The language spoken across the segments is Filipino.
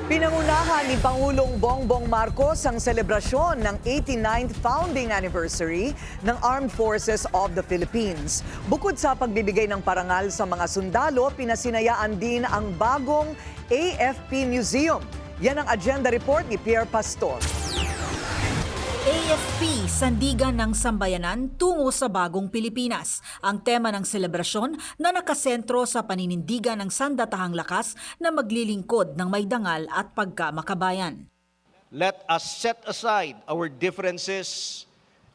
Pinangunahan ni Pangulong Bongbong Marcos ang selebrasyon ng 89th founding anniversary ng Armed Forces of the Philippines. Bukod sa pagbibigay ng parangal sa mga sundalo, pinasinayaan din ang bagong AFP Museum. Yan ang agenda report ni Pierre Pastor. AFP, Sandigan ng Sambayanan tungo sa bagong Pilipinas. Ang tema ng selebrasyon na nakasentro sa paninindigan ng sandatahang lakas na maglilingkod ng may dangal at pagkamakabayan. Let us set aside our differences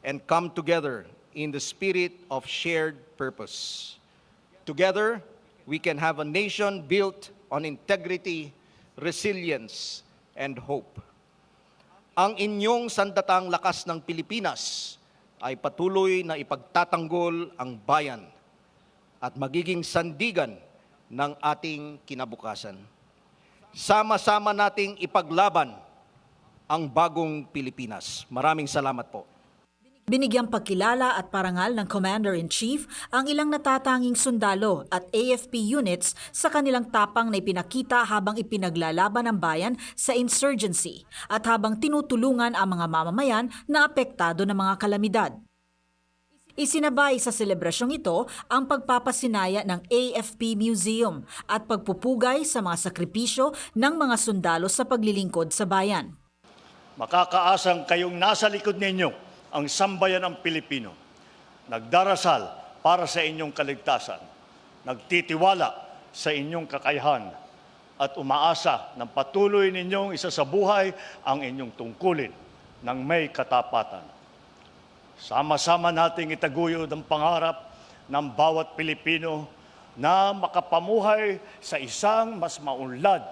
and come together in the spirit of shared purpose. Together, we can have a nation built on integrity, resilience, and hope. Ang inyong sandatang lakas ng Pilipinas ay patuloy na ipagtatanggol ang bayan at magiging sandigan ng ating kinabukasan. Sama-sama nating ipaglaban ang bagong Pilipinas. Maraming salamat po. Binigyang pagkilala at parangal ng Commander-in-Chief ang ilang natatanging sundalo at AFP units sa kanilang tapang na ipinakita habang ipinaglalaban ang bayan sa insurgency at habang tinutulungan ang mga mamamayan na apektado ng mga kalamidad. Isinabay sa selebrasyong ito ang pagpapasinaya ng AFP Museum at pagpupugay sa mga sakripisyo ng mga sundalo sa paglilingkod sa bayan. Makakaasang kayong nasa likod ninyo ang sambayan ng Pilipino, nagdarasal para sa inyong kaligtasan, nagtitiwala sa inyong kakayahan, at umaasa ng patuloy ninyong isasabuhay ang inyong tungkulin ng may katapatan. Sama-sama nating itaguyod ang pangarap ng bawat Pilipino na makapamuhay sa isang mas maunlad,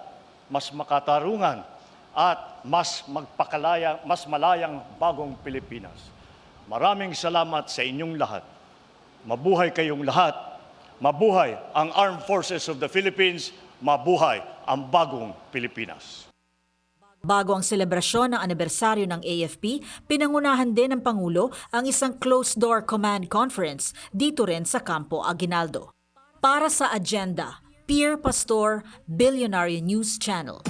mas makatarungan, at mas malayang bagong Pilipinas. Maraming salamat sa inyong lahat. Mabuhay kayong lahat. Mabuhay ang Armed Forces of the Philippines. Mabuhay ang bagong Pilipinas. Bago ang selebrasyon ng anibersaryo ng AFP, pinangunahan din ng Pangulo ang isang closed-door command conference dito rin sa Campo Aguinaldo. Para sa agenda, Pierre Pastor, Billionaire News Channel.